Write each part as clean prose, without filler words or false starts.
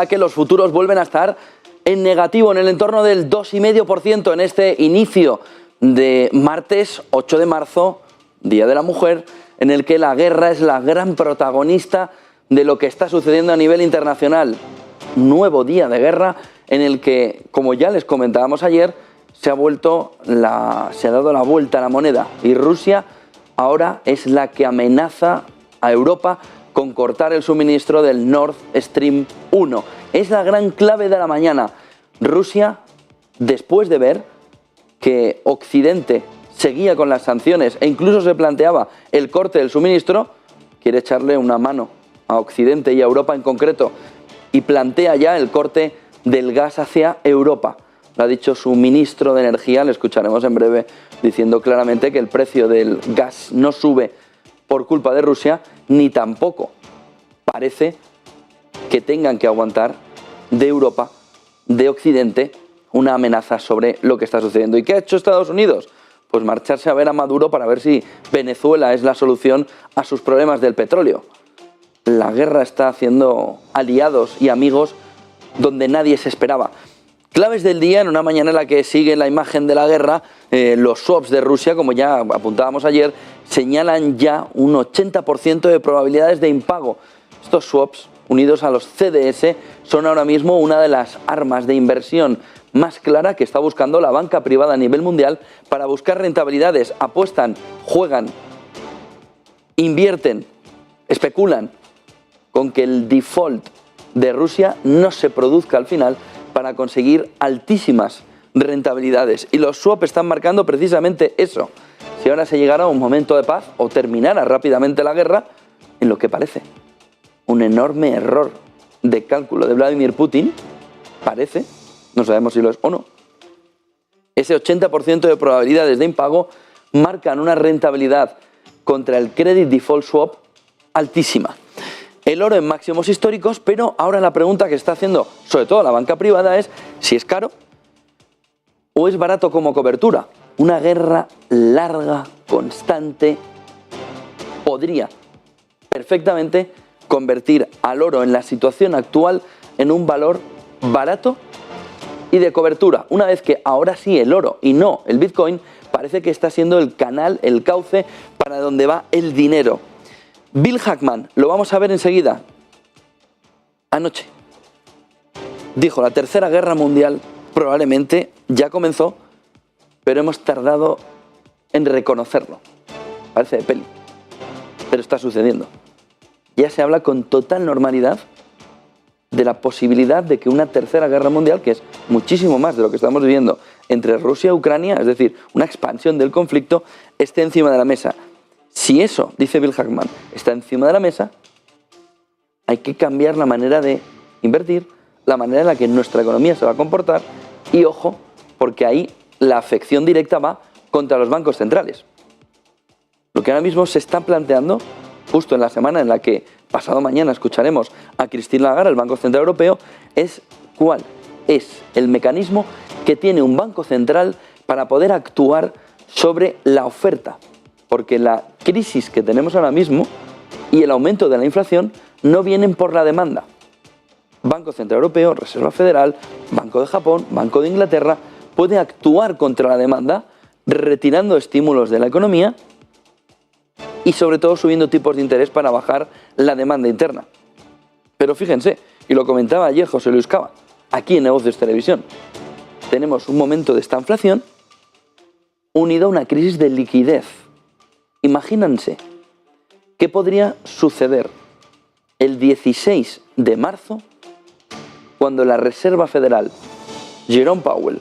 que los futuros vuelven a estar en negativo, en el entorno del 2,5% en este inicio de martes 8 de marzo, Día de la Mujer, en el que la guerra es la gran protagonista de lo que está sucediendo a nivel internacional. Nuevo día de guerra en el que, como ya les comentábamos ayer, se ha dado la vuelta a la moneda y Rusia ahora es la que amenaza a Europa con cortar el suministro del Nord Stream 1. Es la gran clave de la mañana. Rusia, después de ver que Occidente seguía con las sanciones e incluso se planteaba el corte del suministro, quiere echarle una mano a Occidente y a Europa en concreto y plantea ya el corte del gas hacia Europa. Lo ha dicho su ministro de Energía, le escucharemos en breve, diciendo claramente que el precio del gas no sube por culpa de Rusia, ni tampoco parece que tengan que aguantar de Europa, de Occidente, una amenaza sobre lo que está sucediendo. ¿Y qué ha hecho Estados Unidos? Pues marcharse a ver a Maduro para ver si Venezuela es la solución a sus problemas del petróleo. La guerra está haciendo aliados y amigos donde nadie se esperaba. Claves del día, en una mañana en la que sigue la imagen de la guerra, los swaps de Rusia, como ya apuntábamos ayer, señalan ya un 80% de probabilidades de impago. Estos swaps, unidos a los CDS, son ahora mismo una de las armas de inversión más clara que está buscando la banca privada a nivel mundial para buscar rentabilidades. Apuestan, juegan, invierten, especulan con que el default de Rusia no se produzca al final para conseguir altísimas rentabilidades. Y los swaps están marcando precisamente eso. Si ahora se llegara a un momento de paz o terminara rápidamente la guerra, en lo que parece un enorme error de cálculo de Vladimir Putin, parece, no sabemos si lo es o no, ese 80% de probabilidades de impago marcan una rentabilidad contra el credit default swap altísima. El oro en máximos históricos, pero ahora la pregunta que está haciendo sobre todo la banca privada es si es caro o es barato como cobertura. Una guerra larga, constante, podría perfectamente convertir al oro en la situación actual en un valor barato y de cobertura. Una vez que ahora sí el oro y no el Bitcoin parece que está siendo el canal, el cauce para donde va el dinero. Bill Ackman, lo vamos a ver enseguida. Anoche dijo: la tercera guerra mundial probablemente ya comenzó, pero hemos tardado en reconocerlo. Parece de peli, pero está sucediendo. Ya se habla con total normalidad de la posibilidad de que una tercera guerra mundial, que es muchísimo más de lo que estamos viviendo entre Rusia y Ucrania, es decir, una expansión del conflicto, esté encima de la mesa. Si eso, dice Bill Ackman, está encima de la mesa, hay que cambiar la manera de invertir, la manera en la que nuestra economía se va a comportar y, ojo, porque ahí la afección directa va contra los bancos centrales. Lo que ahora mismo se está planteando, justo en la semana en la que pasado mañana escucharemos a Christine Lagarde, el Banco Central Europeo, es cuál es el mecanismo que tiene un banco central para poder actuar sobre la oferta. Porque la crisis que tenemos ahora mismo y el aumento de la inflación no vienen por la demanda. Banco Central Europeo, Reserva Federal, Banco de Japón, Banco de Inglaterra, puede actuar contra la demanda retirando estímulos de la economía y sobre todo subiendo tipos de interés para bajar la demanda interna. Pero fíjense, y lo comentaba ayer José Luis Cava, aquí en Negocios Televisión, tenemos un momento de esta inflación unido a una crisis de liquidez. Imagínense qué podría suceder el 16 de marzo cuando la Reserva Federal, Jerome Powell,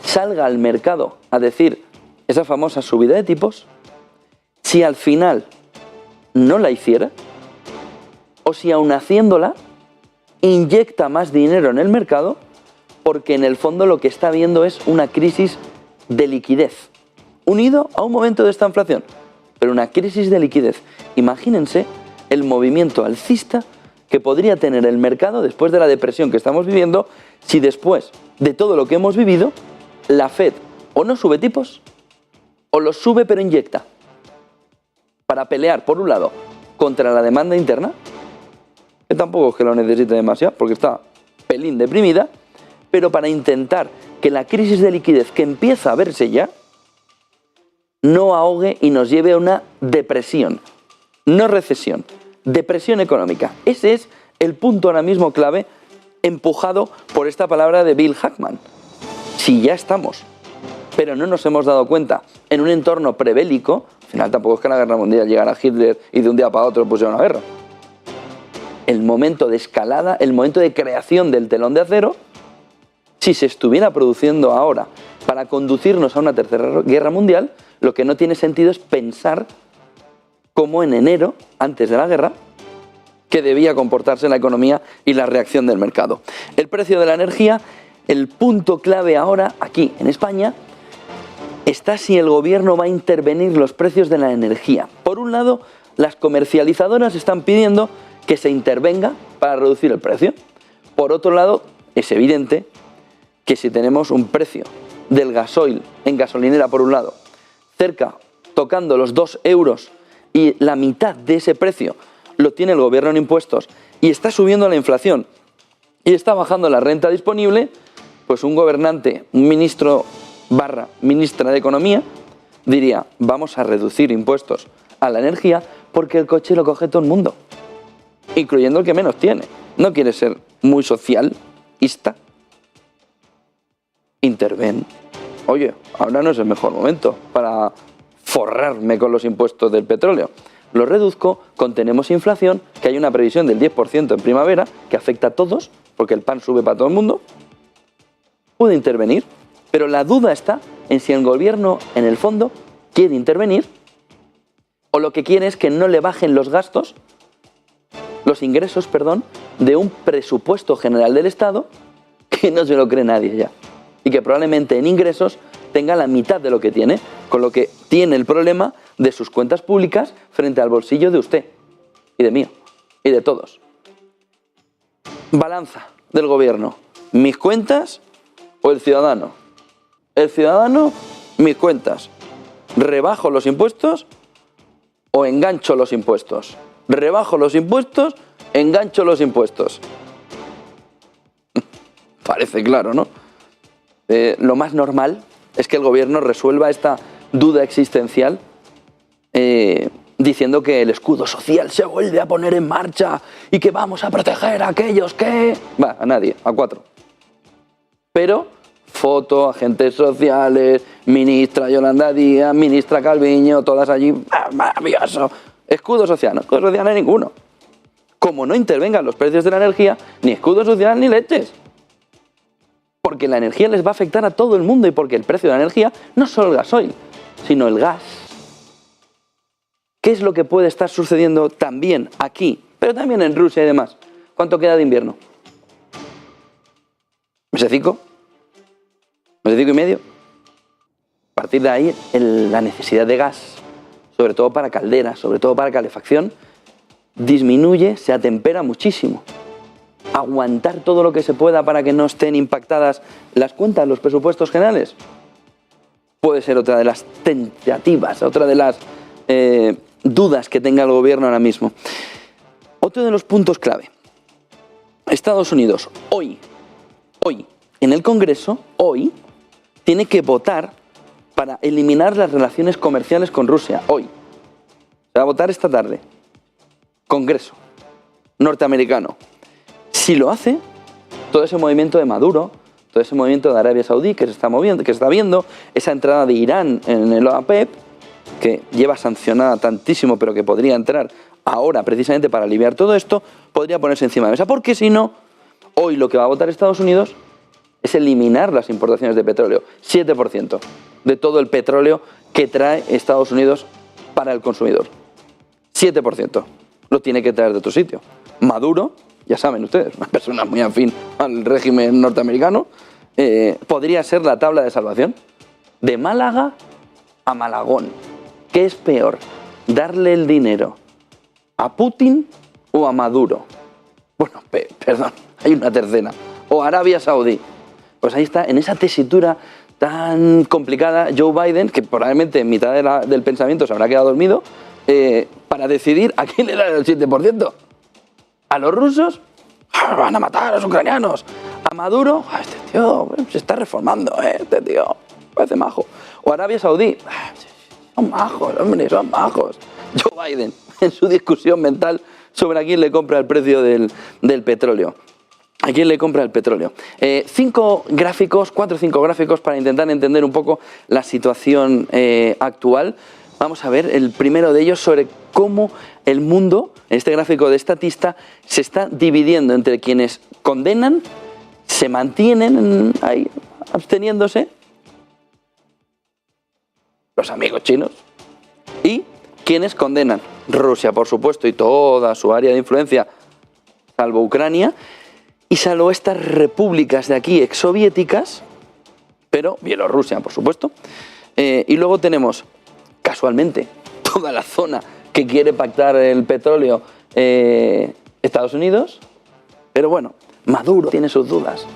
salga al mercado a decir esa famosa subida de tipos, si al final no la hiciera, o si aun haciéndola, inyecta más dinero en el mercado, porque en el fondo lo que está viendo es una crisis de liquidez, unido a un momento de esta inflación, pero una crisis de liquidez. Imagínense el movimiento alcista que podría tener el mercado después de la depresión que estamos viviendo, si después de todo lo que hemos vivido, la Fed o no sube tipos, o los sube pero inyecta, para pelear, por un lado, contra la demanda interna, que tampoco es que lo necesite demasiado, porque está pelín deprimida, pero para intentar que la crisis de liquidez que empieza a verse ya no ahogue y nos lleve a una depresión, no recesión, depresión económica. Ese es el punto ahora mismo clave empujado por esta palabra de Bill Ackman. Si ya estamos, pero no nos hemos dado cuenta en un entorno prebélico, al final tampoco es que la guerra mundial llegara a Hitler y de un día para otro pusiera una guerra. El momento de escalada, el momento de creación del telón de acero, si se estuviera produciendo ahora para conducirnos a una tercera guerra mundial, lo que no tiene sentido es pensar como en enero, antes de la guerra, que debía comportarse la economía y la reacción del mercado. El precio de la energía, el punto clave ahora, aquí en España, está si el gobierno va a intervenir los precios de la energía. Por un lado, las comercializadoras están pidiendo que se intervenga para reducir el precio. Por otro lado, es evidente que si tenemos un precio del gasoil en gasolinera por un lado, cerca, tocando los 2 euros y la mitad de ese precio lo tiene el gobierno en impuestos y está subiendo la inflación y está bajando la renta disponible, pues un gobernante, un ministro / ministra de Economía diría, vamos a reducir impuestos a la energía porque el coche lo coge todo el mundo, incluyendo el que menos tiene. ¿No quiere ser muy socialista? Interven. Oye, ahora no es el mejor momento para forrarme con los impuestos del petróleo. Lo reduzco, contenemos inflación, que hay una previsión del 10% en primavera, que afecta a todos, porque el pan sube para todo el mundo. Puede intervenir, pero la duda está en si el gobierno, en el fondo, quiere intervenir o lo que quiere es que no le bajen los gastos, los ingresos, perdón, de un presupuesto general del Estado que no se lo cree nadie ya. Y que probablemente en ingresos tenga la mitad de lo que tiene, con lo que tiene el problema de sus cuentas públicas frente al bolsillo de usted y de mío y de todos. Balanza del gobierno. ¿Mis cuentas o el ciudadano? El ciudadano, mis cuentas. ¿Rebajo los impuestos o engancho los impuestos? Rebajo los impuestos, engancho los impuestos. Parece claro, ¿no? Lo más normal es que el gobierno resuelva esta duda existencial diciendo que el escudo social se vuelve a poner en marcha y que vamos a proteger a aquellos que... Va, a nadie, a 4. Pero foto, agentes sociales, ministra Yolanda Díaz, ministra Calviño, todas allí, maravilloso. Escudo social, no escudo social no hay ninguno. Como no intervengan los precios de la energía, ni escudo social ni leches. Porque la energía les va a afectar a todo el mundo y porque el precio de la energía no es solo el gasoil, sino el gas. ¿Qué es lo que puede estar sucediendo también aquí, pero también en Rusia y demás? ¿Cuánto queda de invierno? ¿Mesecico? ¿Mesecico y medio? A partir de ahí, la necesidad de gas, sobre todo para calderas, sobre todo para calefacción, disminuye, se atempera muchísimo. Aguantar todo lo que se pueda para que no estén impactadas las cuentas, los presupuestos generales, puede ser otra de las tentativas, otra de las dudas que tenga el gobierno ahora mismo. Otro de los puntos clave. Estados Unidos, hoy, en el Congreso, hoy, tiene que votar para eliminar las relaciones comerciales con Rusia, hoy. Se va a votar esta tarde. Congreso norteamericano. Si lo hace, todo ese movimiento de Maduro, todo ese movimiento de Arabia Saudí que se está moviendo, que se está viendo, esa entrada de Irán en el OPEP, que lleva sancionada tantísimo, pero que podría entrar ahora precisamente para aliviar todo esto, podría ponerse encima de la mesa. Porque si no, hoy lo que va a votar Estados Unidos es eliminar las importaciones de petróleo. 7% de todo el petróleo que trae Estados Unidos para el consumidor. 7%. Lo tiene que traer de otro sitio. Maduro, ya saben ustedes, una persona muy afín al régimen norteamericano, podría ser la tabla de salvación. De Málaga a Malagón. ¿Qué es peor? ¿Darle el dinero a Putin o a Maduro? Bueno, perdón, hay una tercera. O Arabia Saudí. Pues ahí está, en esa tesitura tan complicada, Joe Biden, que probablemente en mitad del pensamiento se habrá quedado dormido, para decidir a quién le da el 7%. ¿A los rusos van a matar a los ucranianos. A Maduro, este tío se está reformando, este tío parece majo. O Arabia Saudí, son majos, hombre, son majos. Joe Biden, en su discusión mental sobre a quién le compra el precio del petróleo. ¿A quién le compra el petróleo? 4 o 5 gráficos para intentar entender un poco la situación actual. Vamos a ver el primero de ellos sobre cómo el mundo, en este gráfico de estatista, se está dividiendo entre quienes condenan, se mantienen ahí absteniéndose, los amigos chinos, y quienes condenan, Rusia por supuesto y toda su área de influencia, salvo Ucrania, y salvo estas repúblicas de aquí exsoviéticas, pero Bielorrusia por supuesto, y luego tenemos casualmente toda la zona que quiere pactar el petróleo Estados Unidos, pero bueno, Maduro tiene sus dudas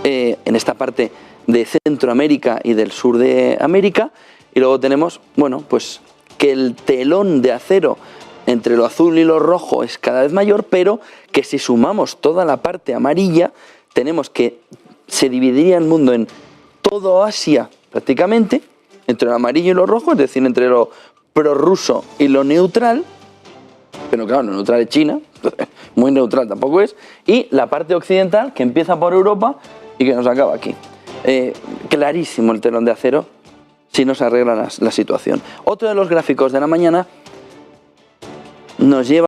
en esta parte de Centroamérica y del sur de América, y luego tenemos, bueno, pues que el telón de acero entre lo azul y lo rojo es cada vez mayor, pero que si sumamos toda la parte amarilla, tenemos que se dividiría el mundo en todo Asia prácticamente, entre lo amarillo y lo rojo, es decir, entre lo prorruso y lo neutral, pero claro, lo neutral es China, muy neutral tampoco es, y la parte occidental que empieza por Europa y que nos acaba aquí. Clarísimo el telón de acero si no se arregla la situación. Otro de los gráficos de la mañana nos lleva